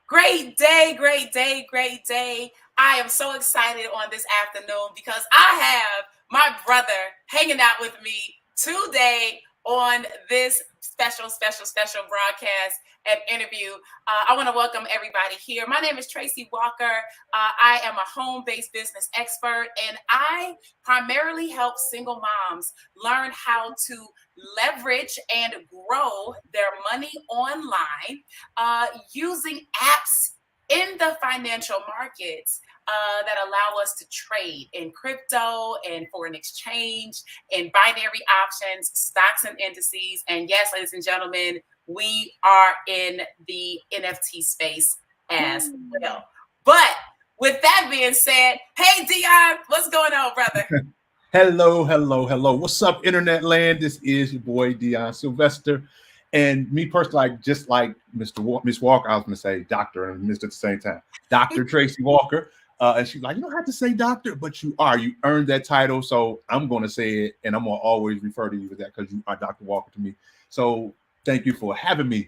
Great day, great day, great day. I am so excited on this afternoon because I have my brother hanging out with me today on this special broadcast and interview. I want to welcome everybody here. My name is Tracy Walker. I am a home based business expert, and I primarily help single moms learn how to leverage and grow their money online using apps in the financial markets that allow us to trade in crypto and foreign exchange and binary options, stocks and indices. And yes, ladies and gentlemen, we are in the NFT space as well. But with that being said, hey Dion, what's going on, brother? Hello. What's up, internet land? This is your boy Dionyos Sylvester, and me personally, just like Miss Walker, I was going to say Doctor and Mister at the same time, Doctor Tracy Walker. And she's like, you don't have to say Doctor, but you are. You earned that title, so I'm going to say it, and I'm going to always refer to you as that because you are Doctor Walker to me. So thank you for having me.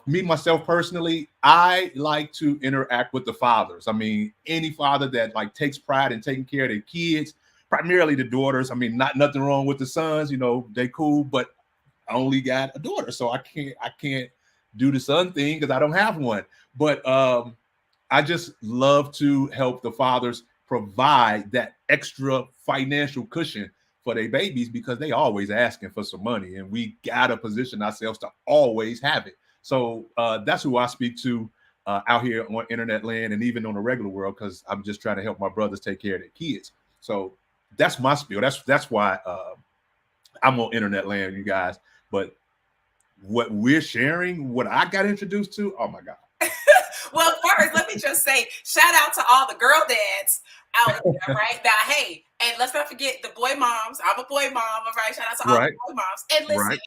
Me myself personally, I like to interact with the fathers. I mean, any father that like takes pride in taking care of their kids, primarily the daughters. I mean, nothing wrong with the sons, they cool, but I only got a daughter, so I can't do the son thing because I don't have one. But I just love to help the fathers provide that extra financial cushion for their babies because they always asking for some money, and we gotta position ourselves to always have it. So that's who I speak to out here on internet land and even on the regular world because I'm just trying to help my brothers take care of their kids. So that's my spiel. That's why I'm on internet land, you guys. But what we're sharing, what I got introduced to, oh my God. Well, first, let me just say, shout out to all the girl dads out there, right? Now, hey, and let's not forget the boy moms. I'm a boy mom, all right? Shout out to all Right. the boy moms. And listen, Right.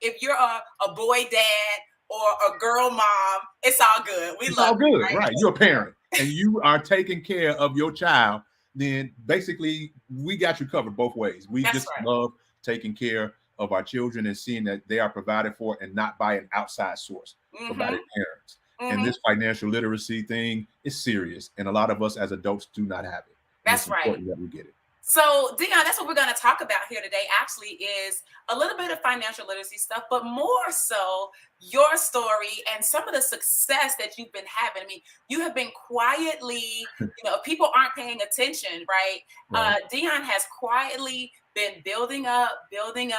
if you're a boy dad or a girl mom, it's all good. We It's love all you, good, right? right? You're a parent and you are taking care of your child. Then basically, we got you covered both ways. We That's just right. love taking care of our children and seeing that they are provided for and not by an outside source, but by Mm-hmm. their parents. And Mm-hmm. this financial literacy thing is serious, and a lot of us as adults do not have it, and it's That's right. important that we get it. So, Dion, that's what we're going to talk about here today. Actually, is a little bit of financial literacy stuff, but more so your story and some of the success that you've been having. I mean, you have been quietly, if people aren't paying attention, right? Right. Dion has quietly been building up, and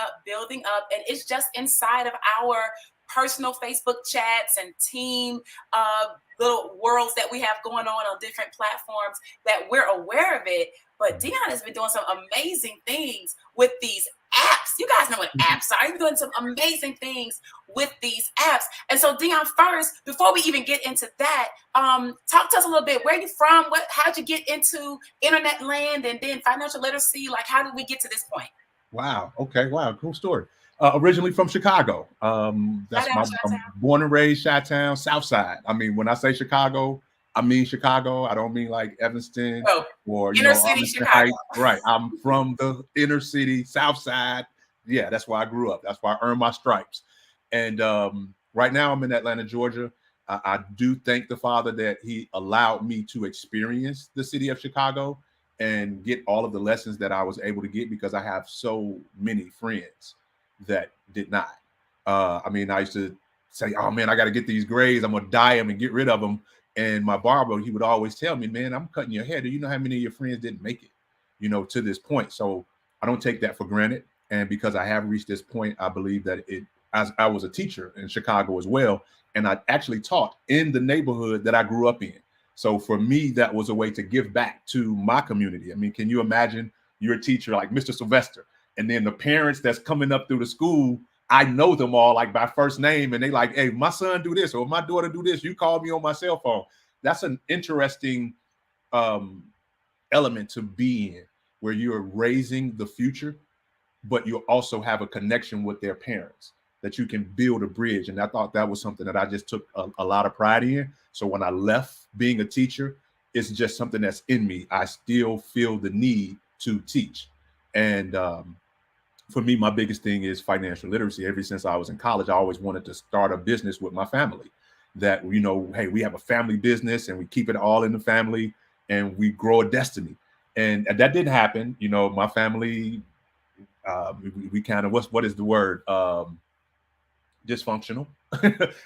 it's just inside of our personal Facebook chats and team little worlds that we have going on different platforms that we're aware of it. But Dion has been doing some amazing things with these apps. You guys know what apps are. You're doing some amazing things with these apps. And so, Dion, first, before we even get into that, talk to us a little bit. Where are you from? How'd you get into internet land and then financial literacy? Like, how did we get to this point? Wow. Okay. Wow. Cool story. Originally from Chicago. Shout That's out, I'm Chi-Town. born and raised Chi-Town, South Side. I mean, when I say Chicago, I mean Chicago. I don't mean like Evanston Oh, or inner city Arlington Chicago. Heights. Right. I'm from the inner city, South Side. Yeah, that's where I grew up. That's where I earned my stripes. And right now I'm in Atlanta, Georgia. I do thank the Father that He allowed me to experience the city of Chicago and get all of the lessons that I was able to get because I have so many friends that did not. I mean, I used to say, "Oh man, I got to get these grades. I'm gonna dye them and get rid of them." And my barber, he would always tell me, "Man, I'm cutting your hair. Do you know how many of your friends didn't make it? To this point." So I don't take that for granted. And because I have reached this point, I believe that it. As I was a teacher in Chicago as well, and I actually taught in the neighborhood that I grew up in. So for me, that was a way to give back to my community. I mean, can you imagine you're a teacher like Mr. Sylvester, and then the parents that's coming up through the school, I know them all like by first name, and they like, hey, my son do this or my daughter do this. You call me on my cell phone. That's an interesting um, element to be in, where you're raising the future, but you also have a connection with their parents that you can build a bridge. And I thought that was something that I just took a lot of pride in. So when I left being a teacher, it's just something that's in me. I still feel the need to teach. And for me, my biggest thing is financial literacy. Ever since I was in college, I always wanted to start a business with my family. that, you know, hey, we have a family business and we keep it all in the family and we grow a destiny. And that didn't happen. You know, my family, we kind of, what is the word? Dysfunctional.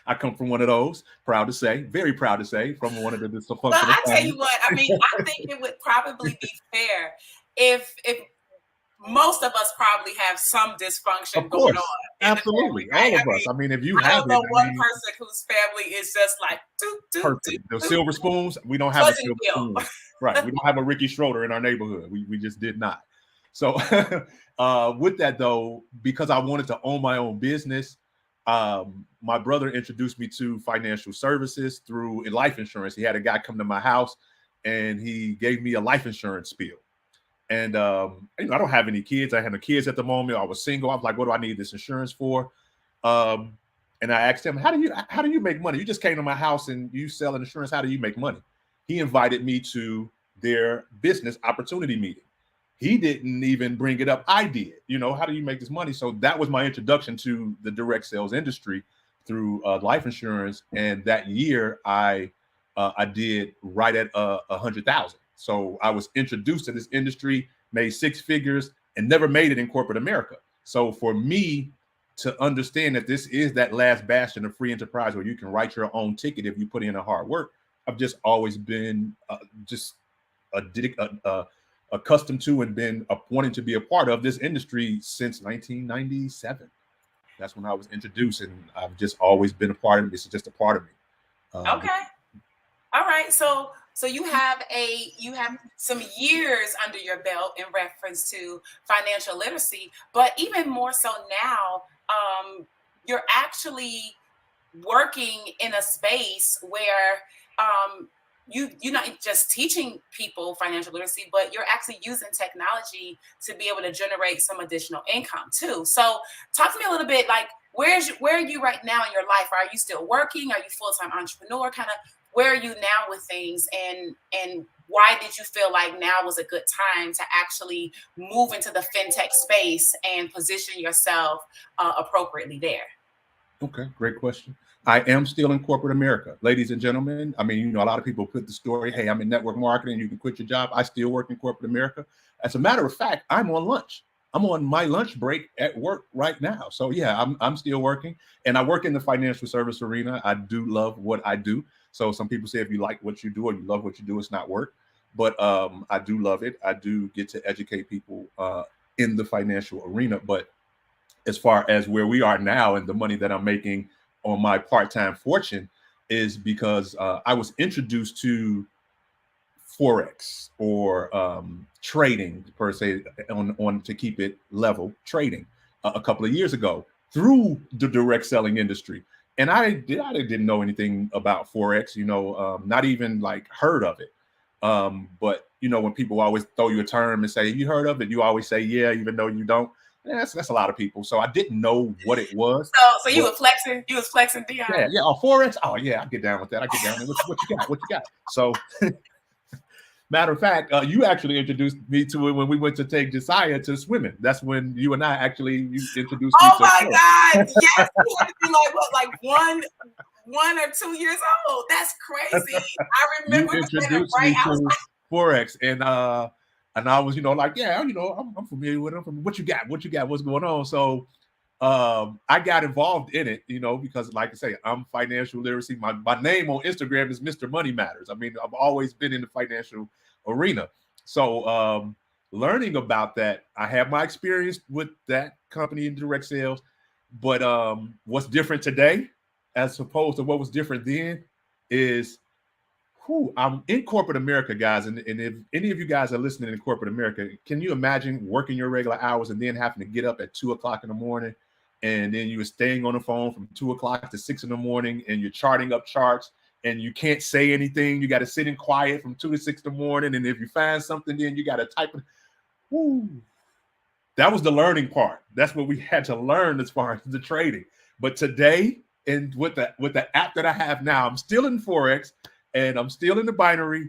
I come from one of those. Proud to say, very proud to say, from one of the Well, dysfunctional I tell families. you what, I mean, I think it would probably be fair if most of us probably have some dysfunction Of going course, on in the family, absolutely, right? all I of us. mean, I mean, if you I have don't it, know I one mean, person whose family is just like doot doot doot perfect. The doot, silver spoons, we don't have a wasn't silver Bill. spoon, right? We don't have a Ricky Schroeder in our neighborhood. We just did not. So, with that though, because I wanted to own my own business, my brother introduced me to financial services through life insurance. He had a guy come to my house, and he gave me a life insurance spiel. And you know, I don't have any kids. I had no kids at the moment. I was single. I was like, what do I need this insurance for? Um, and I asked him, how do you make money? You just came to my house and you sell insurance. How do you make money? He invited me to their business opportunity meeting. He didn't even bring it up. I did. You know, how do you make this money? So that was my introduction to the direct sales industry through life insurance. And that year, I did right at 100,000. So I was introduced to this industry, made six figures, and never made it in corporate America. So for me to understand that this is that last bastion of free enterprise where you can write your own ticket if you put in a hard work, I've just always been just a, accustomed to and been wanting to be a part of this industry since 1997. That's when I was introduced, and I've just always been a part of it. It's just a part of me. Okay. All right. So you have some years under your belt in reference to financial literacy, but even more so now, you're actually working in a space where you're not just teaching people financial literacy, but you're actually using technology to be able to generate some additional income too. So talk to me a little bit, like where are you right now in your life? Are you still working? Are you full-time entrepreneur? Kind of where are you now with things, and why did you feel like now was a good time to actually move into the fintech space and position yourself appropriately there? Okay, great question. I am still in corporate America, ladies and gentlemen. I mean, you know, a lot of people put the story, hey, I'm in network marketing, you can quit your job. I still work in corporate America. As a matter of fact, I'm on lunch. I'm on my lunch break at work right now. So yeah, I'm still working, and I work in the financial service arena. I do love what I do. So some people say if you like what you do or you love what you do, it's not work. But I do love it. I do get to educate people in the financial arena. But as far as where we are now and the money that I'm making on my part-time fortune is because I was introduced to forex or trading per se on to keep it level trading a couple of years ago through the direct selling industry. And I didn't know anything about forex, you know, not even like heard of it. But you know, when people always throw you a term and say, "Have you heard of it?" You always say, "Yeah," even though you don't. Yeah, that's a lot of people. So I didn't know what it was. So you But were flexing. You was flexing, Dion. yeah, oh, forex. Oh yeah, I get down with that. I get down. What you got? What you got? So matter of fact, you actually introduced me to it when we went to take Josiah to swimming. That's when you and I actually you introduced me Oh to my forex. God! Yes, you had to be like what, like one or 2 years old. That's crazy. I You remember we were standing introduced right me to forex, and I was, you know, like, yeah, you know, I'm familiar with them. From what you got, what you got, what's going on. So I got involved in it, you know, because like I say, I'm financial literacy. My name on Instagram is Mr. Money Matters. I mean, I've always been in the financial arena. So learning about that, I have my experience with that company in direct sales, but what's different today as opposed to what was different then is who I'm in corporate America, guys. And if any of you guys are listening in corporate America, can you imagine working your regular hours and then having to get up at 2 o'clock in the morning? And then you were staying on the phone from 2 o'clock to 6 in the morning and you're charting up charts and you can't say anything. You got to sit in quiet from 2 to 6 in the morning. And if you find something, then you got to type it. Woo. That was the learning part. That's what we had to learn as far as the trading. But today, and with the app that I have now, I'm still in Forex and I'm still in the binary,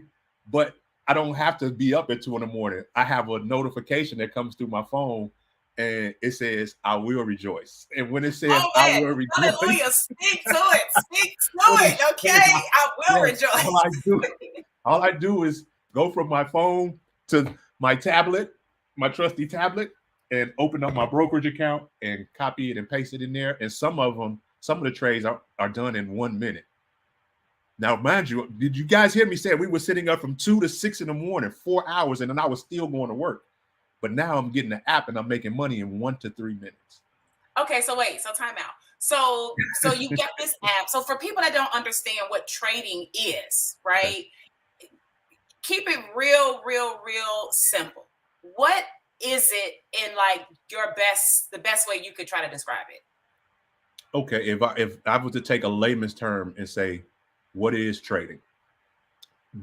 but I don't have to be up at 2 in the morning. I have a notification that comes through my phone and it says, "I will rejoice." And when it says, Oh "I man, will rejoice," hallelujah. Speak to it. Speak to what it it. Okay. says, I will yes, rejoice. all I do is go from my phone to my tablet, my trusty tablet, and open up my brokerage account and copy it and paste it in there. And some of the trades are done in 1 minute. Now, mind you, did you guys hear me say we were sitting up from 2 to 6 in the morning, 4 hours, and then I was still going to work. But now I'm getting the app and I'm making money in 1 to 3 minutes. Okay, so wait, so time out. So you get this app. So for people that don't understand what trading is, right? Okay. Keep it real simple. What is it in like the best way you could try to describe it? Okay, if I was to take a layman's term and say, what is trading?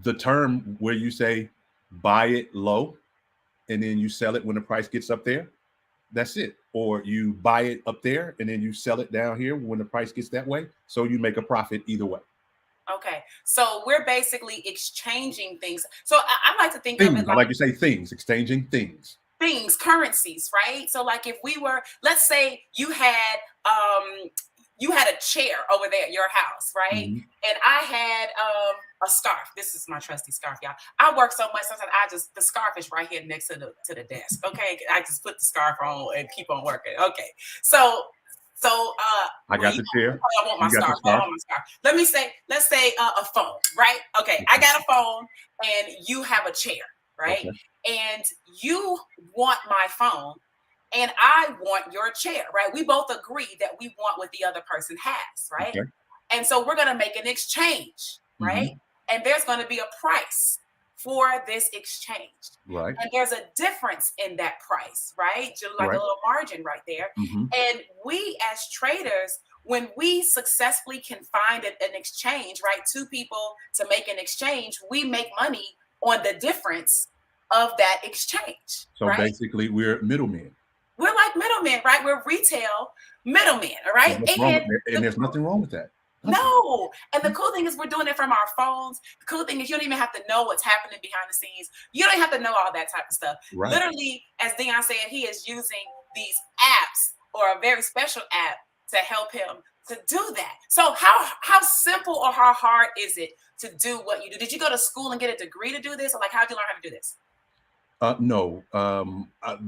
The term where you say buy it low and then you sell it when the price gets up there, that's it. Or you buy it up there and then you sell it down here when the price gets that way. So you make a profit either way. Okay, so we're basically exchanging things. So I like to think things, of it like I like to say things, exchanging things. Things, currencies, right? So like if we were, let's say you had a chair over there at your house, right? Mm-hmm. And I had a scarf. This is my trusty scarf, y'all. I work so much sometimes the scarf is right here next to the desk. Okay. I just put the scarf on and keep on working. Okay. So I got the chair. I want my scarf. I want my scarf. Let's say a phone, right? Okay. I got a phone and you have a chair, right? Okay. And you want my phone and I want your chair, right? We both agree that we want what the other person has, right? Okay. And so we're going to make an exchange, right? Mm-hmm. And there's going to be a price for this exchange. Right. And there's a difference in that price, right? Just like a little margin right there. Mm-hmm. And we as traders, when we successfully can find an exchange, right? Two people to make an exchange, we make money on the difference of that exchange. So right? Basically we're middlemen. We're like middlemen, right? We're retail middlemen, right? And there's nothing wrong with that. No. And the cool thing is we're doing it from our phones. The cool thing is you don't even have to know what's happening behind the scenes. You don't have to know all that type of stuff. Right. Literally, as Dion said, he is using these apps or a very special app to help him to do that. So how simple or how hard is it to do what you do? Did you go to school and get a degree to do this? Or like, how did you learn how to do this? No.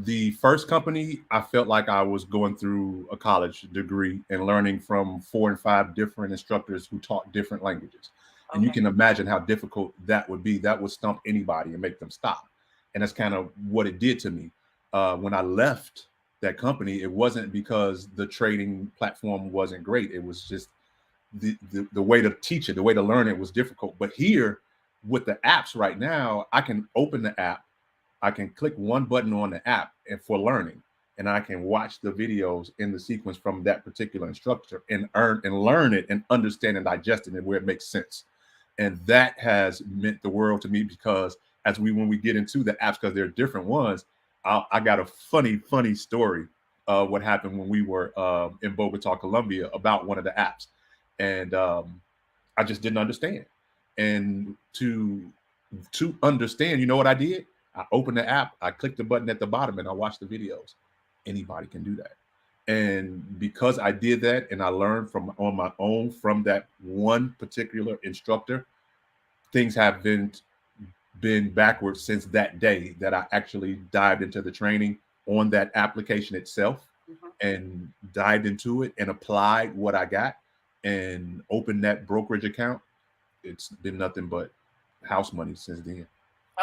The first company, I felt like I was going through a college degree and learning from 4 and 5 different instructors who taught different languages. Okay. And you can imagine how difficult that would be. That would stump anybody and make them stop. And that's kind of what it did to me. When I left that company, it wasn't because the trading platform wasn't great. It was just the way to teach it, the way to learn it was difficult. But here with the apps right now, I can open the app. I can click one button on the app and for learning, and I can watch the videos in the sequence from that particular instructor and learn it and understand and digest it where it makes sense. And that has meant the world to me because when we get into the apps, because they're different ones, I got a funny story of what happened when we were in Bogota, Colombia about one of the apps. And I just didn't understand. And to understand, you know what I did? I opened the app, I clicked the button at the bottom, and I watched the videos. Anybody can do that. And because I did that and I learned on my own from that one particular instructor, things have been backwards since that day that I actually dived into the training on that application itself and dived into it and applied what I got and opened that brokerage account. It's been nothing but house money since then.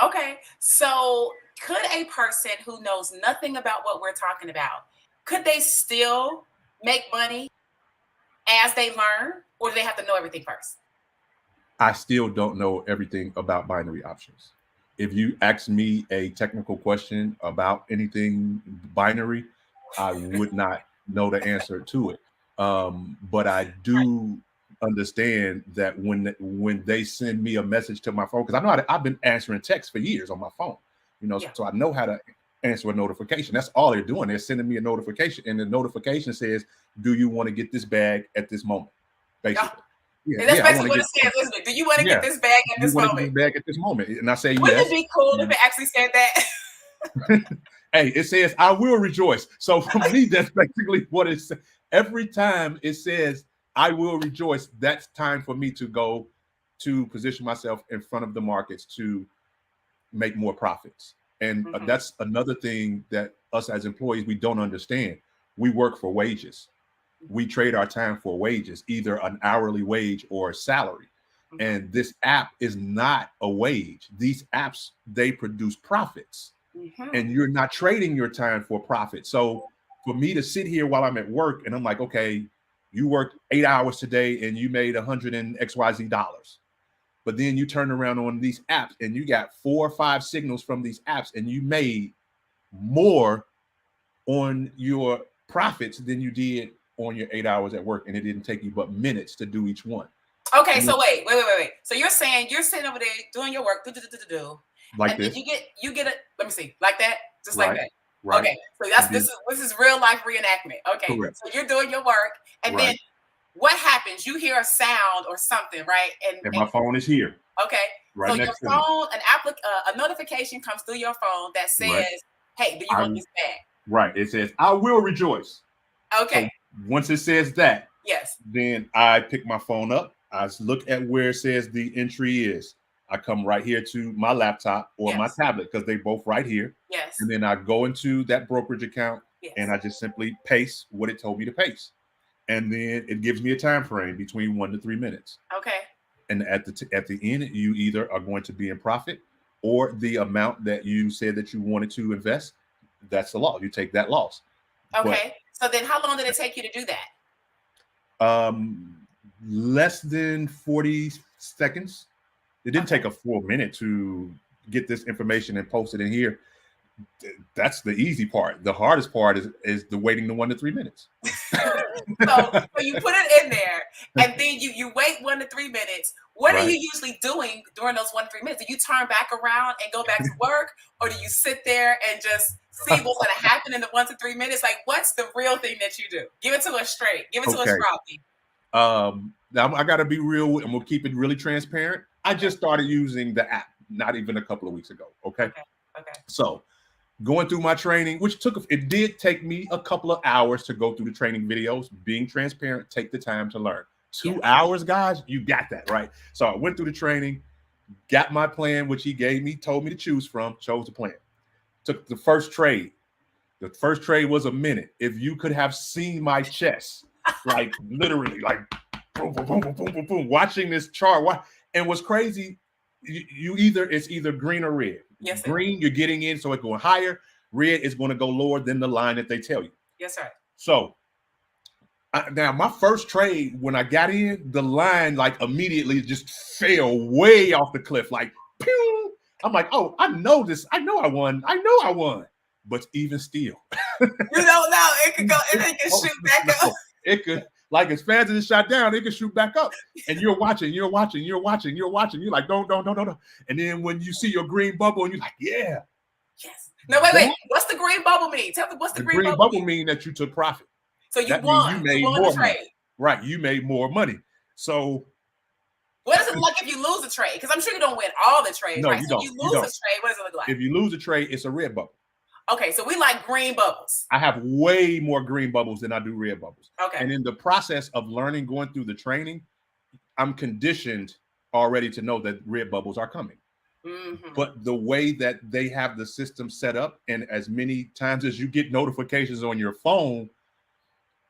Okay, so could a person who knows nothing about what we're talking about, could they still make money as they learn, or do they have to know everything first? I still don't know everything about binary options. If you ask me a technical question about anything binary, I would not know the answer to it. But I do understand that when they send me a message to my phone, because I know I've been answering texts for years on my phone, so I know how to answer a notification. That's all they're doing. They're sending me a notification, and the notification says, "Do you want to get this bag at this moment?" Basically, that's basically what it says, isn't it? Do you want to get this bag at this moment? Get this bag at this moment, and I say Wouldn't yes. It be cool if it actually said that? Hey, it says I will rejoice. So for me, that's basically what it says. Every time it says I will rejoice, that's time for me to go to position myself in front of the markets to make more profits. And Mm-hmm. that's another thing that us as employees, we don't understand. We work for wages. We trade our time for wages, either an hourly wage or a salary. Mm-hmm. And this app is not a wage. These apps, they produce profits. Mm-hmm. And you're not trading your time for profit. So for me to sit here while I'm at work and I'm like, okay, you worked 8 hours today and you made 100 and XYZ dollars. But then you turn around on these apps and you got 4 or 5 signals from these apps and you made more on your profits than you did on your 8 hours at work. And it didn't take you but minutes to do each one. Okay, so wait. So you're saying you're sitting over there doing your work, like and this. then you get it. Let me see, like that, just like that. Right. Okay, so this is real life reenactment. Okay, correct. So you're doing your work, and then what happens? You hear a sound or something, right? And my phone is here. Okay, right so next your to me. phone, a notification comes through your phone that says, Right. "Hey, do you want this back?" Right. It says, "I will rejoice." Okay. So once it says that, yes, then I pick my phone up. I look at where it says the entry is. I come right here to my laptop or my tablet because they both right here. Yes. And then I go into that brokerage account and I just simply paste what it told me to paste. And then it gives me a time frame between 1 to 3 minutes. Okay. And at the end, you either are going to be in profit or the amount that you said that you wanted to invest. That's the loss. You take that loss. Okay. So then how long did it take you to do that? Less than 40 seconds. It didn't take a full minute to get this information and post it in here. That's the easy part. The hardest part is the waiting the 1 to 3 minutes. so you put it in there and then you wait 1 to 3 minutes. What are you usually doing during those 1 to 3 minutes? Do you turn back around and go back to work, or do you sit there and just see what's going to happen in the 1 to 3 minutes? Like, what's the real thing that you do? Give it to us straight. Give it to us properly. Now I got to be real, and we'll keep it really transparent. I just started using the app not even a couple of weeks ago. Okay. So going through my training, which it did take me a couple of hours to go through the training videos. Being transparent, take the time to learn. 2 hours, guys, you got that, right? So I went through the training, got my plan, which he gave me, told me to choose from, chose the plan. Took the first trade. The first trade was a minute. If you could have seen my chest, like literally, like boom, boom, boom, boom, boom, boom, boom, watching this chart. And what's crazy, it's either green or red. Yes, sir. Green, you're getting in, so it's going higher. Red is going to go lower than the line that they tell you. Yes, sir. So now my first trade, when I got in, the line like immediately just fell way off the cliff. Like, pew! I'm like, oh, I know this. I know I won. But even still, you don't know. It could go. It can shoot back up. It could. Like as fast as it shot down, it can shoot back up. And you're watching. You're like, don't. And then when you see your green bubble, and you're like, yeah. Yes. No, wait. What's the green bubble mean? Tell me what's the green bubble mean that you took profit. So you won. You made more money. Right. You made more money. So what does it look like if you lose a trade? Because I'm sure you don't win all the trades. No, right? you so don't. If you lose a trade, what does it look like? If you lose a trade, it's a red bubble. Okay, so we like green bubbles. I have way more green bubbles than I do red bubbles. Okay. And in the process of learning, going through the training, I'm conditioned already to know that red bubbles are coming. Mm-hmm. But the way that they have the system set up, and as many times as you get notifications on your phone,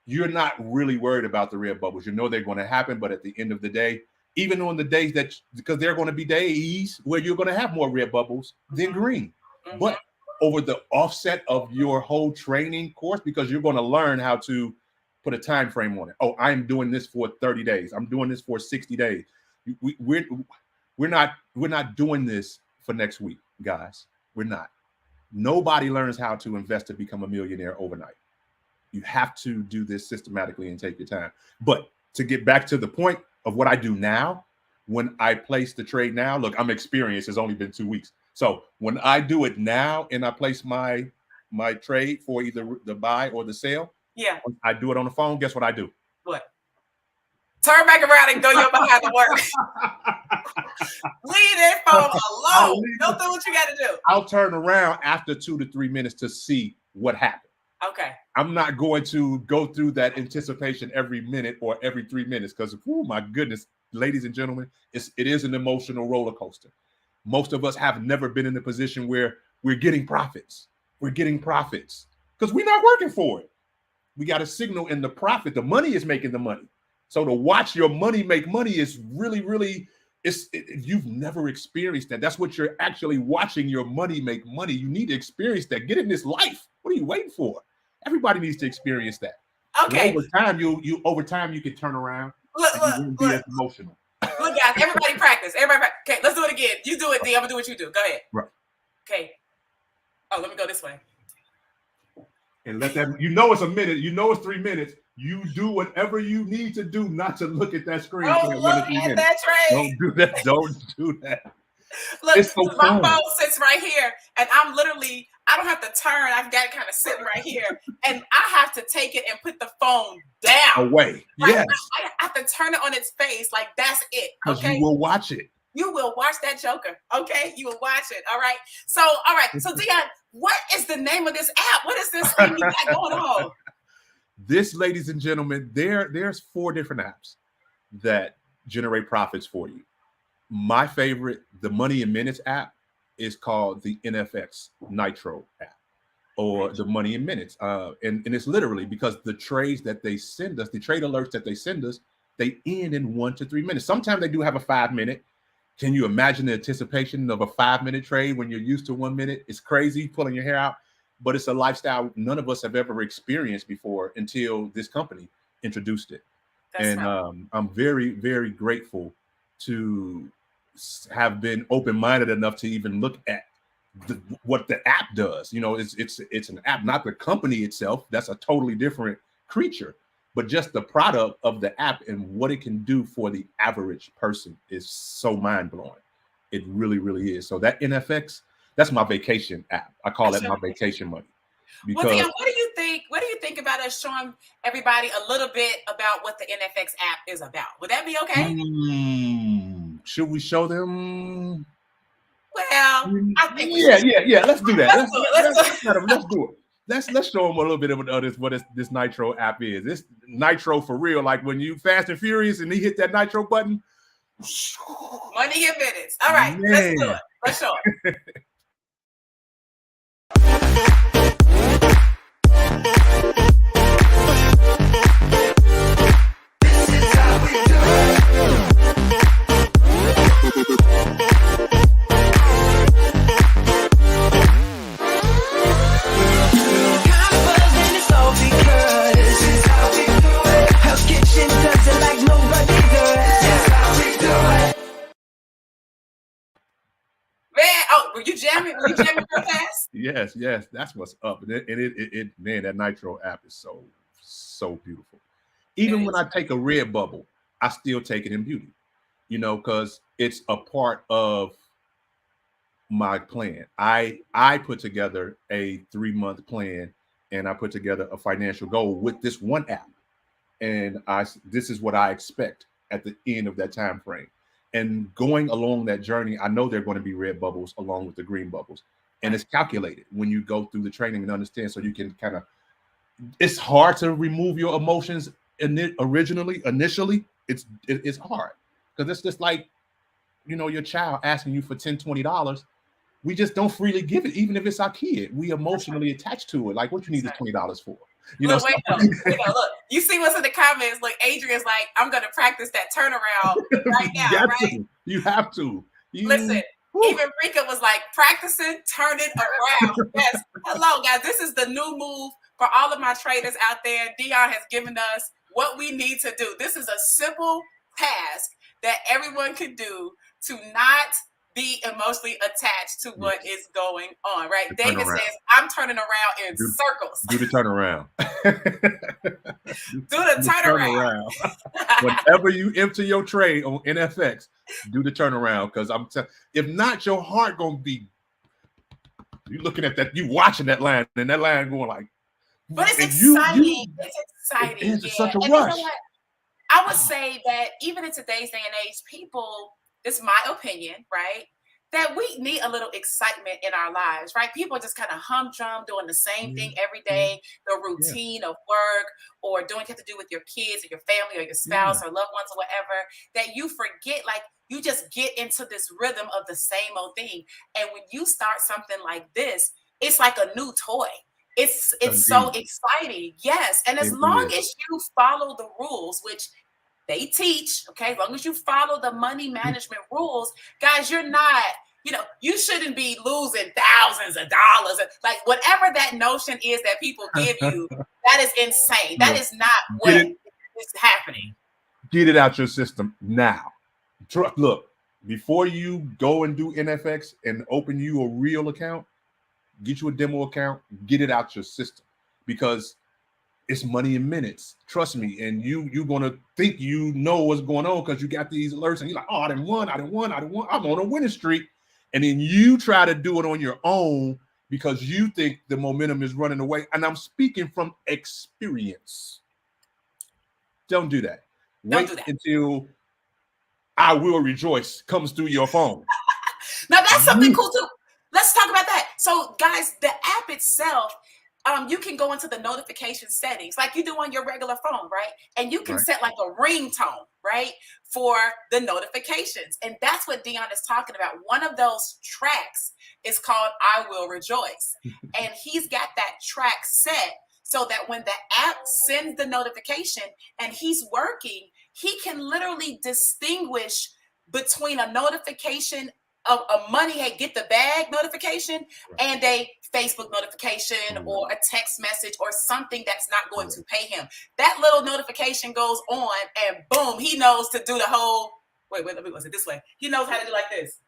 you're not really worried about the red bubbles. You know they're going to happen, but at the end of the day, even on the days because there are going to be days where you're going to have more red bubbles than green. Mm-hmm. But over the offset of your whole training course, because you're going to learn how to put a time frame on it. Oh, I'm doing this for 30 days. I'm doing this for 60 days. We're not doing this for next week, guys. We're not. Nobody learns how to invest to become a millionaire overnight. You have to do this systematically and take your time. But to get back to the point of what I do now, when I place the trade now, look, I'm experienced. It's only been 2 weeks. So when I do it now and I place my trade for either the buy or the sell, I do it on the phone. Guess what I do? What? Turn back around and go your behind the work. Leave it phone alone. Don't do what you got to do. I'll turn around after 2 to 3 minutes to see what happened. Okay. I'm not going to go through that anticipation every minute or every 3 minutes because, oh my goodness, ladies and gentlemen, it is an emotional roller coaster. Most of us have never been in a position where we're getting profits. We're getting profits because we're not working for it. We got a signal in the profit. The money is making the money. So to watch your money make money is really, really, if you've never experienced that, that's what you're actually watching, your money make money. You need to experience that. Get in this life. What are you waiting for? Everybody needs to experience that. Okay. And over time, you can turn around. Look, and you won't be as emotional. Look, guys, everybody practice. Everybody practice. Okay, let's do it again. You do it, D. I'm gonna do what you do. Go ahead. Right. Okay. Oh, let me go this way. And let that, it's a minute, it's 3 minutes. You do whatever you need to do not to look at that screen. Don't look at that trade. Don't do that. Don't do that. Look, so my phone sits right here, and I don't have to turn. I've got it kind of sitting right here, and I have to take it and put the phone down. Away. Right? Yes. I have to turn it on its face. Like, that's it. Okay. You will watch it. You will watch that Joker. Okay. You will watch it. All right. So, So, Dion, what is the name of this app? What is this thing you got going on? This, ladies and gentlemen, there's 4 different apps that generate profits for you. My favorite, the Money in Minutes app, is called the NFX Nitro app, or the Money in Minutes. And it's literally because the trades that they send us, the trade alerts that they send us, they end in 1 to 3 minutes. Sometimes they do have a 5-minute. Can you imagine the anticipation of a 5-minute trade when you're used to 1 minute? It's crazy, pulling your hair out, but it's a lifestyle none of us have ever experienced before until this company introduced it. I'm very, very grateful to have been open-minded enough to even look at what the app does. It's an app, not the company itself. That's a totally different creature, but just the product of the app and what it can do for the average person is so mind-blowing. It really, really is. So that NFX, that's my vacation app. I call it my vacation money. Because, well, Dion, what do you think? What do you think about us showing everybody a little bit about what the NFX app is about? Would that be okay? Should we show them? Well, I think yeah. Let's do that. Let's do it. Let's show them a little bit of what this Nitro app is. This Nitro for real, like when you Fast and Furious and he hit that Nitro button. Money in Minutes. All right, man. Let's do it. Let's show it. Were you jamming real fast? Yes, that's what's up. And it man, that Nitro app is so beautiful. Even when I take a red bubble, I still take it in beauty, because it's a part of my plan. I put together a 3-month plan, and I put together a financial goal with this one app, and this is what I expect at the end of that time frame. And going along that journey, I know there are going to be red bubbles along with the green bubbles. And it's calculated when you go through the training and understand, so you can it's hard to remove your emotions initially. It's hard because it's just like, your child asking you for $10, $20. We just don't freely give it, even if it's our kid. We emotionally attached to it. Like, what you need this $20 for? Look, you see what's in the comments. Like, Adrian's like, I'm going to practice that turnaround right now, right? You have to. Listen, even Rika was like, practicing, turn it around. Yes. Hello, guys. This is the new move for all of my traders out there. Dion has given us what we need to do. This is a simple task that everyone can do to not be emotionally attached to what is going on, right? David says, I'm turning around in circles. Do the turnaround. Do the turnaround. Whenever you enter your trade on NFX, do the turnaround, because if not, your heart gonna be, you looking at that, you watching that line, and that line going like, but it's exciting. It's exciting. It's such a rush. I would say that even in today's day and age, people, this is my opinion, right? that we need a little excitement in our lives, right? People just kind of humdrum doing the same Yeah, thing every yeah, day, the yeah, routine of work or doing what you have to do with your kids or your family or your yeah. spouse or loved ones or whatever, that you forget, like you just get into this rhythm of the same old thing. And when you start something like this, it's like a new toy. It's so Indeed, exciting. Yes. And as it long is. as you follow the rules, which they teach, okay, as long as you follow the money management rules, guys, you're not, you shouldn't be losing thousands of dollars. Like whatever that notion is that people give you, that is insane. That Look, is not get what it, is happening. get it out your system now. Look, before you go and do NFX and open you a real account, get you a demo account, get it out your system, because it's money in minutes. Trust me. And you're gonna think you know what's going on because you got these alerts and you're like, oh, I didn't win. I'm on a winning streak. And then you try to do it on your own because you think the momentum is running away. And I'm speaking from experience. Don't do that. Don't Wait do that. until I Will Rejoice comes through your phone. Now that's something cool too. Let's talk about that. So, guys, the app itself, you can go into the notification settings like you do on your regular phone, right? And you can Right. set like a ringtone, right, for the notifications. And that's what Dion is talking about. One of those tracks is called I Will Rejoice. And he's got that track set so that when the app sends the notification and he's working, he can literally distinguish between a notification of a money, hey, get the bag notification, Right. and a Facebook notification Right. or a text message or something that's not going to pay him. That little notification goes on and boom, he knows to do the whole, wait, let me it this way. He knows how to do like this.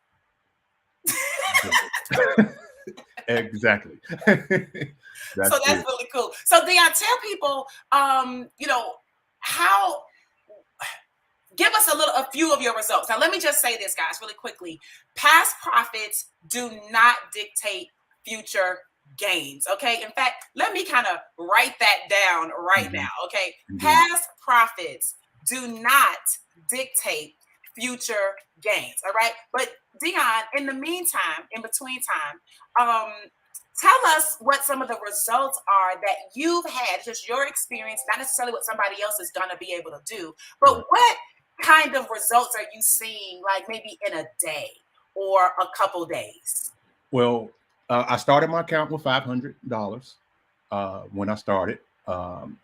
Exactly. So that's really cool. So Dion, tell people, how, give us a few of your results. Now, let me just say this, guys, really quickly. Past profits do not dictate future gains. Okay. In fact, let me kind of write that down right now. Okay. Past profits do not dictate future gains. All right. But Dion, in the meantime, in between time, tell us what some of the results are that you've had, just your experience, not necessarily what somebody else is going to be able to do, but what kind of results are you seeing, like maybe in a day or a couple days? Well, I started my account with $500 when I started.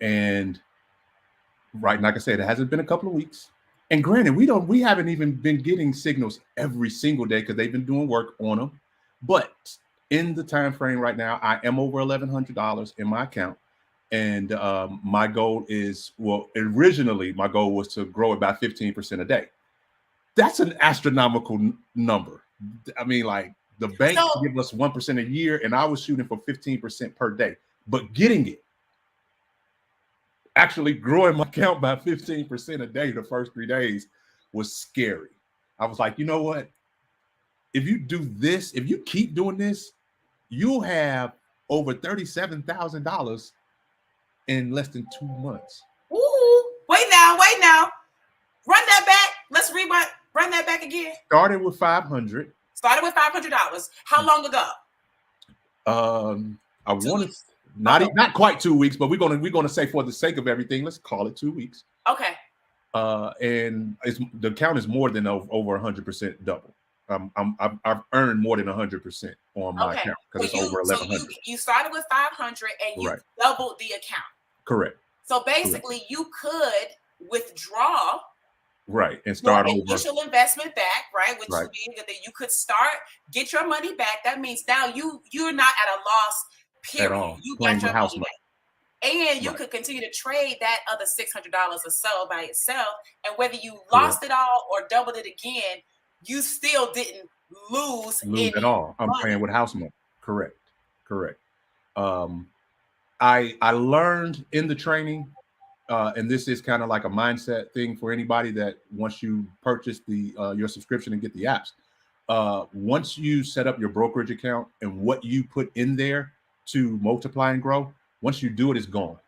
And right, like I said, it hasn't been a couple of weeks. And granted, we haven't even been getting signals every single day because they've been doing work on them. But in the time frame right now, I am over $1,100 in my account. And my goal is, well, originally my goal was to grow it by 15% a day. That's an astronomical number. I mean, like the bank give us 1% a year, and I was shooting for 15% per day. But getting it, actually growing my account by 15% a day the first 3 days was scary. I was like, you know what? If you do this, if you keep doing this, you'll have over $37,000 in less than 2 months. Ooh, wait now. Run that back. Let's rewind. Run that back again. Started with $500. How long ago? I want to not quite 2 weeks, but we're gonna say for the sake of everything, let's call it 2 weeks. Okay. And the count is more than over 100% double. I've earned more than 100% on my account because it's over 1,100. So you started with 500 and you doubled the account. Correct. So basically, you could withdraw. Right, and start over. Initial investment back, right? Which means that you could get your money back. That means now you're not at a loss, period. At all. You Playing got your house money back. And you could continue to trade that other $600 or so by itself. And whether you lost it all or doubled it again, you still didn't lose any at all. I'm playing with house money. Correct. I learned in the training, and this is kind of like a mindset thing for anybody that once you purchase your subscription and get the apps, once you set up your brokerage account and what you put in there to multiply and grow, once you do it, it's gone.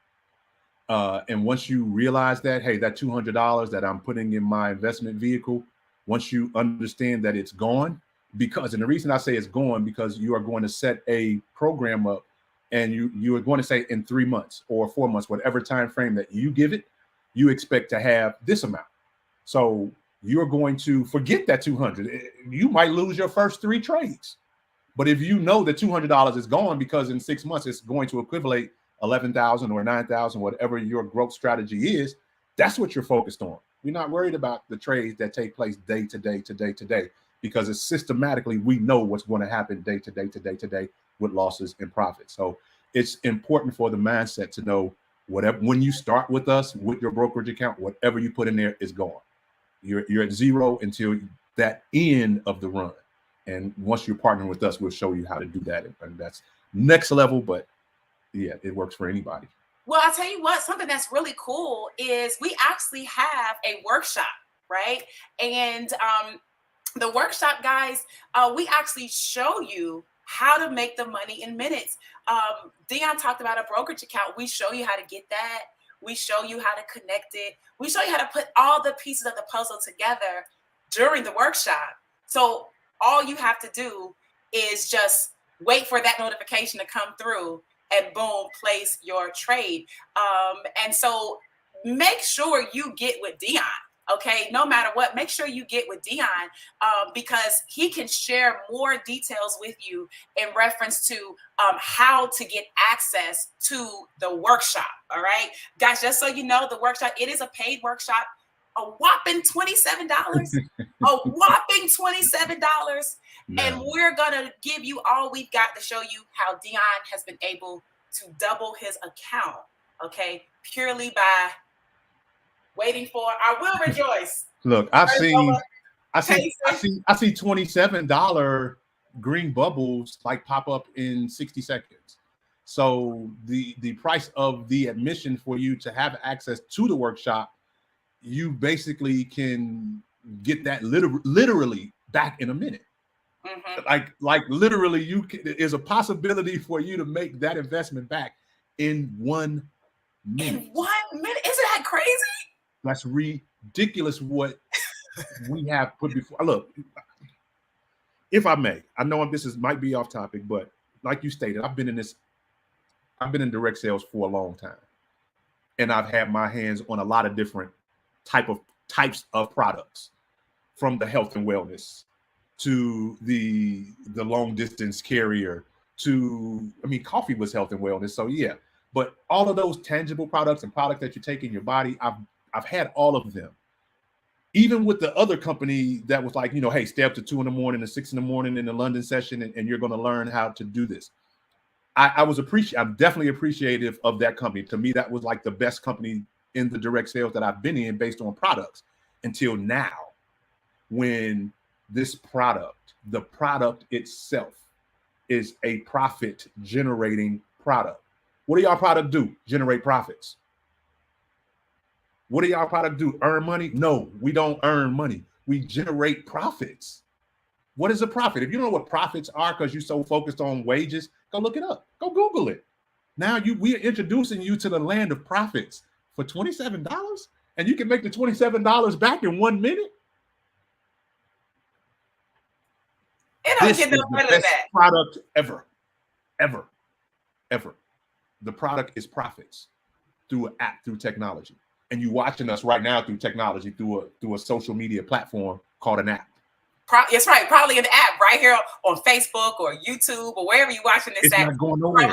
And once you realize that, hey, that $200 that I'm putting in my investment vehicle, once you understand that it's gone, because, and the reason I say it's going, because you are going to set a program up, and you are going to say in 3 months or 4 months, whatever time frame that you give it, you expect to have this amount. So you're going to forget that 200. You might lose your first 3 trades, but if you know that $200 is gone, because in 6 months it's going to equivalent 11,000 or 9,000, whatever your growth strategy is, that's what you're focused on. You're not worried about the trades that take place day to day to day to day, because it's systematically, we know what's going to happen day to day to day to day with losses and profits. So it's important for the mindset to know, whatever, when you start with us with your brokerage account, whatever you put in there is gone. You're at zero until that end of the run. And once you're partnering with us, we'll show you how to do that. And that's next level, but yeah, it works for anybody. Well, I'll tell you what, something that's really cool is we actually have a workshop, right? And the workshop, guys, we actually show you how to make the money in minutes. Dion talked about a brokerage account. We show you how to get that. We show you how to connect it. We show you how to put all the pieces of the puzzle together during the workshop. So all you have to do is just wait for that notification to come through, and boom, place your trade. And so make sure you get with Dion. Okay, no matter what, make sure you get with Dion, because he can share more details with you in reference to how to get access to the workshop. All right, guys, just so you know, the workshop, it is a paid workshop, a whopping $27, a whopping $27. No. And we're gonna give you all we've got to show you how Dion has been able to double his account, okay, purely by waiting for I will rejoice. Look, I see $27 green bubbles like pop up in 60 seconds. So the price of the admission for you to have access to the workshop, you basically can get that literally back in a minute. Mm-hmm. Like literally, is a possibility for you to make that investment back in 1 minute. In 1 minute? Isn't that crazy? That's ridiculous what we have put before. Look, if I may, I know might be off topic, but like you stated, I've been in direct sales for a long time, and I've had my hands on a lot of different types of products, from the health and wellness to the long distance carrier to, I mean, coffee was health and wellness. So yeah, but all of those tangible products and products that you take in your body, I've had all of them. Even with the other company that was like, hey, stay up to 2 a.m. to 6 a.m. in the London session, and you're going to learn how to do this. I'm definitely appreciative of that company. To me, that was like the best company in the direct sales that I've been in based on products, until now, when this product, the product itself, is a profit generating product. What do y'all product do? Generate profits. What do y'all product do? Earn money? No, we don't earn money. We generate profits. What is a profit? If you don't know what profits are because you're so focused on wages, go look it up. Go Google it. Now we're introducing you to the land of profits for $27, and you can make the $27 back in 1 minute. It don't get no better than that. Product ever. The product is profits through an app, through technology. And you watching us right now through technology, through a social media platform called an app. That's right. Probably an app right here on Facebook or YouTube or wherever you're watching this. It's not going nowhere.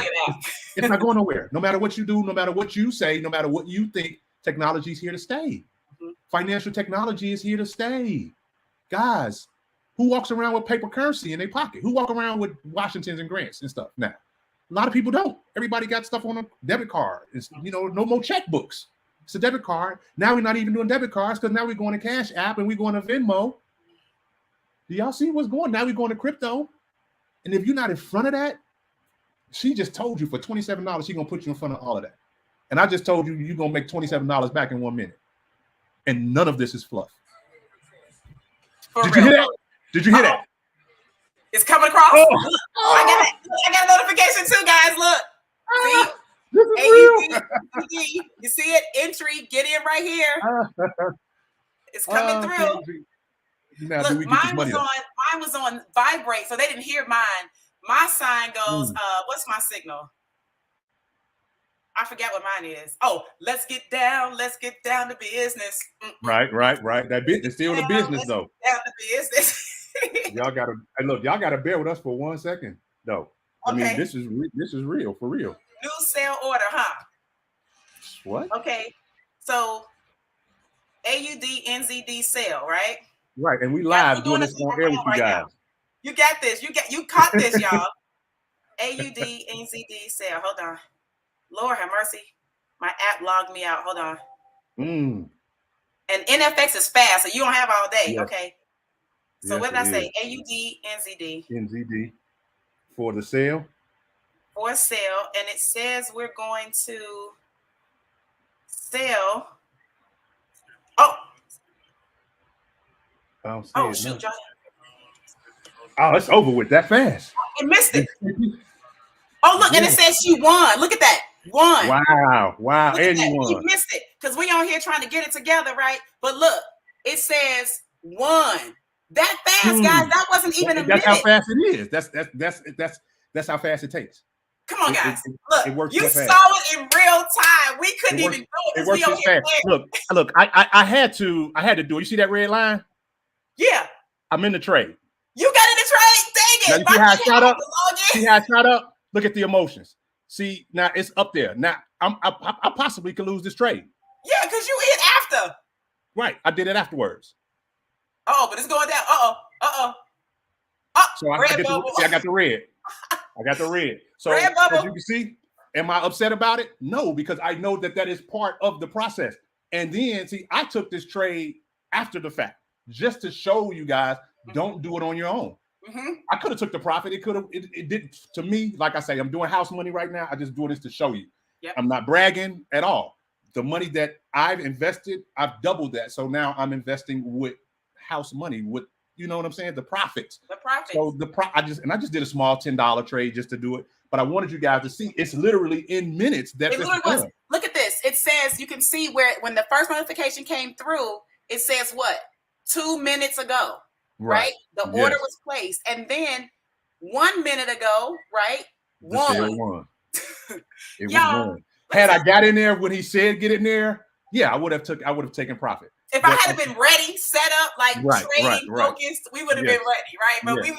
It's not going nowhere. No matter what you do, no matter what you say, no matter what you think, technology is here to stay. Mm-hmm. Financial technology is here to stay. Guys, who walks around with paper currency in their pocket? Who walk around with Washingtons and grants and stuff now? A lot of people don't. Everybody got stuff on a debit card. It's, no more checkbooks. It's a debit card. Now we're not even doing debit cards because now we're going to Cash App and we're going to Venmo. Do y'all see what's going? Now we're going to crypto. And if you're not in front of that, she just told you for $27, she's going to put you in front of all of that. And I just told you you're going to make $27 back in 1 minute. And none of this is fluff. Did you hear that? Did you hear that? It's coming across. Oh. I got a notification too, guys. Look. See? AUD, you see it? Entry, get in right here. It's coming through. Now, look, mine was on vibrate, so they didn't hear mine. My sign goes, what's my signal? I forget what mine is. Oh, let's get down to business. Right. That business still the business though. Down to business. Y'all gotta bear with us for 1 second though. I mean, this is real, for real. New sale order, huh? What? Okay, so AUD NZD sale, right? Right, and we live doing this on air with you guys. Now. You got this. You caught this, y'all. AUD NZD sale. Hold on. Lord have mercy. My app logged me out. Hold on. And NFX is fast, so you don't have all day. Yes. Okay. So what did I say? AUD NZD. NZD for the sale. For sale, and it says we're going to sell. Oh, shoot, y'all. Oh, it's over with that fast. I missed it. Oh, look, and it says she won. Look at that. Won. Wow. And you won. You missed it because we on here trying to get it together, right? But look, it says won. That fast, guys. That wasn't even a minute. That's how fast it is. That's how fast it takes. Come on, guys. Look, it works. You saw it in real time. We couldn't even do it. It works so fast. Look. I had to do it. You see that red line? Yeah. I'm in the trade. You got in the trade? Dang it! Now, you see how I shot up? See how I shot up? Look at the emotions. See, now it's up there. Now I possibly could lose this trade. Yeah, because you hit after. Right. I did it afterwards. Oh, but it's going down. Oh, so I got the red. I got the red. So as you can see, am I upset about it? No, because I know that is part of the process. And then see, I took this trade after the fact, just to show you guys, don't do it on your own. I could have took the profit. It did to me. Like I say, I'm doing house money right now. I just do this to show you. Yep. I'm not bragging at all. The money that I've invested, I've doubled that. So now I'm investing with house money, with, you know what I'm saying? The profits. So I just did a small $10 trade just to do it. But I wanted you guys to see it's literally in minutes that this was. Look at this. It says, you can see where when the first notification came through, it says what? 2 minutes ago. Right? The order was placed. And then 1 minute ago, right? Won. It was won. Had I got in there when he said get in there, I would have taken profit. If I had been ready, set up, like trading focused, we would have been ready, right? But we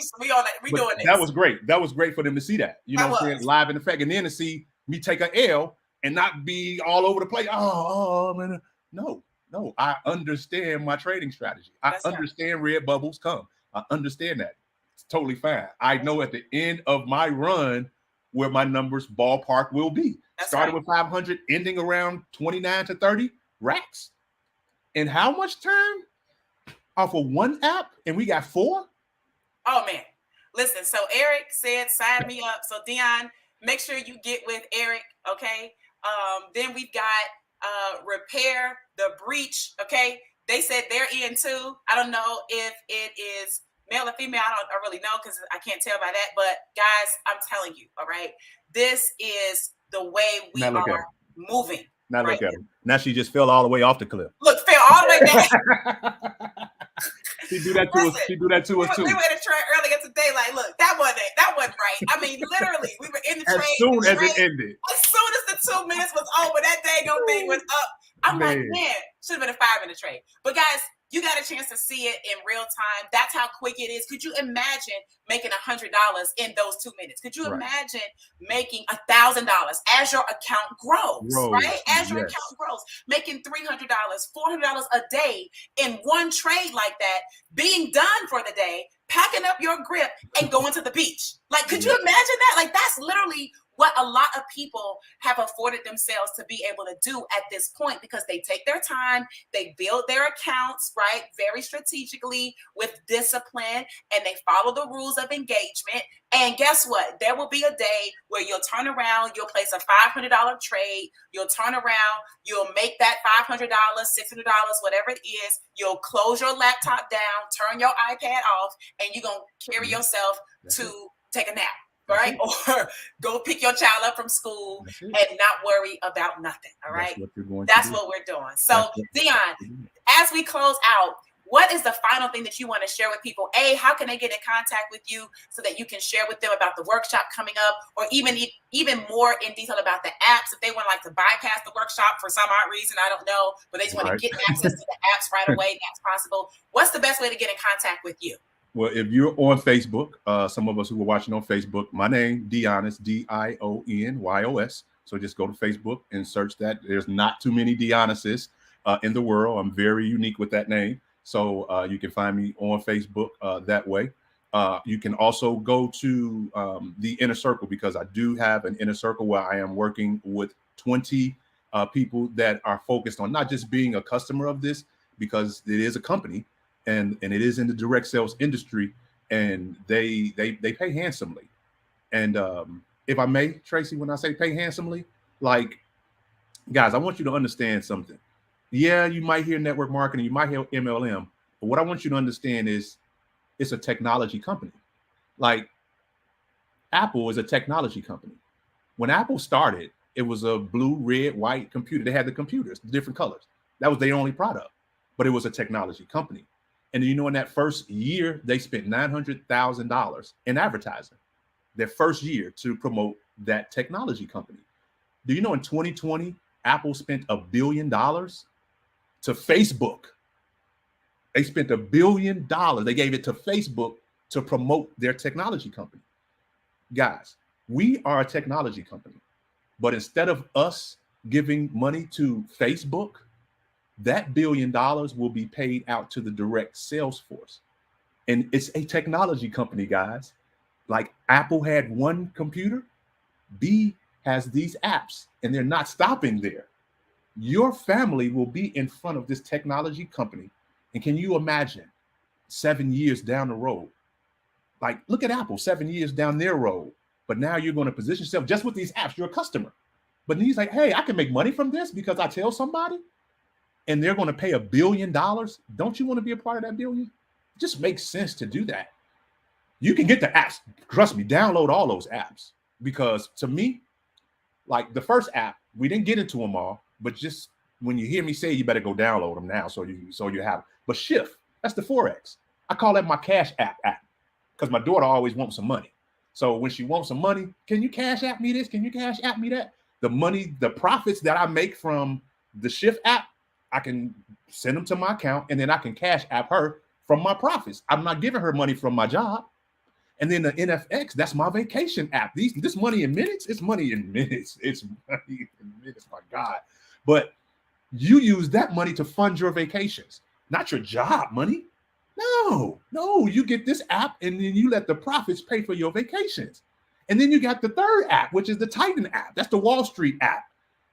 doing this. That was great. That was great for them to see that. You know what I'm saying? Live in effect. And then to see me take an L and not be all over the place. Man. No, I understand my trading strategy. I understand red bubbles come. I understand that. It's totally fine. I know at the end of my run where my numbers ballpark will be. Starting with 500, ending around 29 to 30 racks. And how much time off of one app? And we got 4? Oh, man. Listen, so Eric said, sign me up. So Dion, make sure you get with Eric, okay? Then we've got repair the breach, okay? They said they're in too. I don't know if it is male or female. I really know because I can't tell by that. But guys, I'm telling you, all right? This is the way we are moving. Now look at him. Now she just fell all the way off the cliff. Look, fell all the way down. She do that to us. She do that to us too. We were in a trade earlier today. Like, look, that wasn't right. I mean, literally, we were in the trade. As soon as it ended. As soon as the 2 minutes was over, that daggone thing was up. I'm like, man, should have been a 5-minute trade. But guys, you got a chance to see it in real time. That's how quick it is. Could you imagine making $100 in those 2 minutes? Could you imagine making $1,000 as your account grows, right? As your account grows, making $300, $400 a day in one trade like that, being done for the day, packing up your grip and going to the beach. Like, could you imagine that? Like, that's literally what a lot of people have afforded themselves to be able to do at this point, because they take their time, they build their accounts, right, very strategically with discipline, and they follow the rules of engagement. And guess what? There will be a day where you'll turn around, you'll place a $500 trade, you'll turn around, you'll make that $500, $600, whatever it is, you'll close your laptop down, turn your iPad off, and you're going to carry yourself to take a nap. Right? Or go pick your child up from school and not worry about nothing. All right. That's what we're doing. So Dion, as we close out, what is the final thing that you want to share with people? A, how can they get in contact with you so that you can share with them about the workshop coming up, or even more in detail about the apps if they want to bypass the workshop for some odd reason, I don't know, but they just want to get access to the apps right away. That's possible. What's the best way to get in contact with you? Well, if you're on Facebook, some of us who are watching on Facebook, my name, Dionyos, Dionyos. So just go to Facebook and search that. There's not too many Dionysos in the world. I'm very unique with that name. So you can find me on Facebook that way. You can also go to the Inner Circle, because I do have an Inner Circle where I am working with 20 people that are focused on not just being a customer of this, because it is a company, and it is in the direct sales industry, and they pay handsomely. And if I may, Tracy, when I say pay handsomely, guys, I want you to understand something. Yeah, you might hear network marketing, you might hear MLM, but what I want you to understand is it's a technology company. Like, Apple is a technology company. When Apple started, it was a blue, red, white computer. They had the computers, different colors. That was their only product, but it was a technology company. And in that first year, they spent $900,000 in advertising, their first year, to promote that technology company. Do you know in 2020, Apple spent $1 billion to Facebook? They spent $1 billion. They gave it to Facebook to promote their technology company. Guys, we are a technology company, but instead of us giving money to Facebook, that $1 billion will be paid out to the direct sales force. And it's a technology company, guys. Like, Apple had one computer, B has these apps, and they're not stopping there. Your family will be in front of this technology company. And can you imagine 7 years down the road? Like, look at Apple 7 years down their road. But now you're going to position yourself just with these apps. You're a customer. But then he's like, hey, I can make money from this because I tell somebody, and they're going to pay $1 billion. Don't you want to be a part of that billion? It just makes sense to do that. You can get the apps. Trust me, download all those apps. Because to me, like the first app, we didn't get into them all, but just when you hear me say, you better go download them now so you have it. But Shift, that's the Forex. I call that my Cash App because my daughter always wants some money. So when she wants some money, can you Cash App me this? Can you Cash App me that? The money, the profits that I make from the Shift app, I can send them to my account, and then I can Cash App her from my profits. I'm not giving her money from my job. And then the NFX, that's my vacation app. This money in minutes, it's money in minutes. It's money in minutes, my God. But you use that money to fund your vacations, not your job money. No, you get this app, and then you let the profits pay for your vacations. And then you got the third app, which is the Titan app. That's the Wall Street app.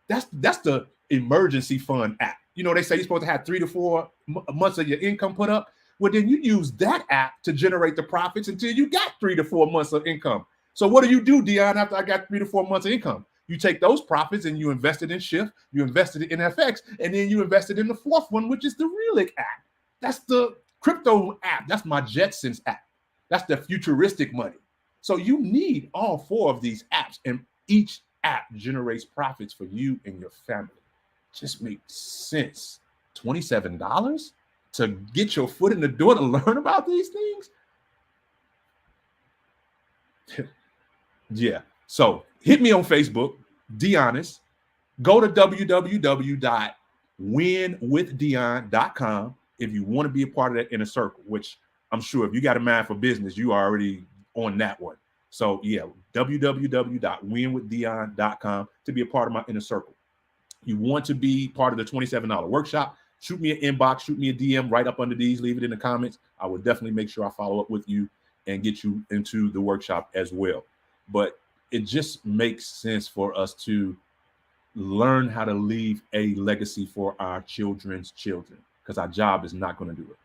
That's the emergency fund app. They say you're supposed to have 3 to 4 months of your income put up. Well, then you use that app to generate the profits until you got 3 to 4 months of income. So what do, Dion, after I got 3 to 4 months of income? You take those profits and you invest it in Shift, you invested it in FX, and then you invested in the fourth one, which is the Relic app. That's the crypto app. That's my Jetsons app. That's the futuristic money. So you need all 4 of these apps, and each app generates profits for you and your family. Just makes sense. $27 to get your foot in the door to learn about these things? Yeah. So hit me on Facebook, Dionyos. Go to www.winwithdion.com if you want to be a part of that inner circle, which I'm sure if you got a mind for business, you are already on that one. So yeah, www.winwithdion.com to be a part of my inner circle. You want to be part of the $27 workshop, shoot me an inbox, shoot me a DM right up under these, leave it in the comments. I will definitely make sure I follow up with you and get you into the workshop as well. But it just makes sense for us to learn how to leave a legacy for our children's children, because our job is not going to do it.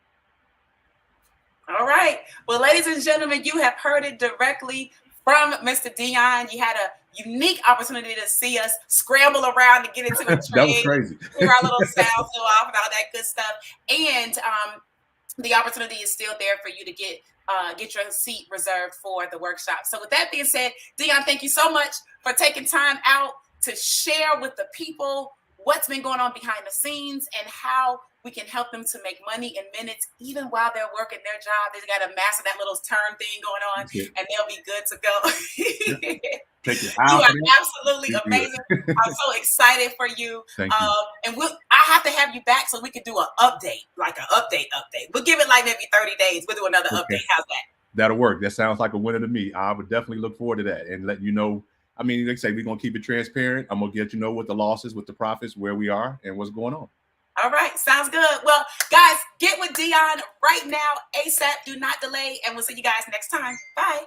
All right. Well, ladies and gentlemen, you have heard it directly from Mr. Dion. You had a unique opportunity to see us scramble around to get into a trade. That was crazy. Hear our little sounds go off and all that good stuff. And the opportunity is still there for you to get your seat reserved for the workshop. So with that being said, Dion, thank you so much for taking time out to share with the people what's been going on behind the scenes and how we can help them to make money in minutes, even while they're working their job. They got to master that little term thing going on, and they'll be good to go. Yeah. Take your You eye are off of it. absolutely You're good. amazing. I'm so excited for you. Thank you. And I have to have you back so we can do an update, like an update. We'll give it like maybe 30 days. We'll do another update. How's that? That'll work. That sounds like a winner to me. I would definitely look forward to that and let you know. I mean, like I say, we're going to keep it transparent. I'm going to get you know what the losses, with the profits, where we are, and what's going on. All right. Sounds good. Well, guys, get with Dion right now, ASAP. Do not delay. And we'll see you guys next time. Bye.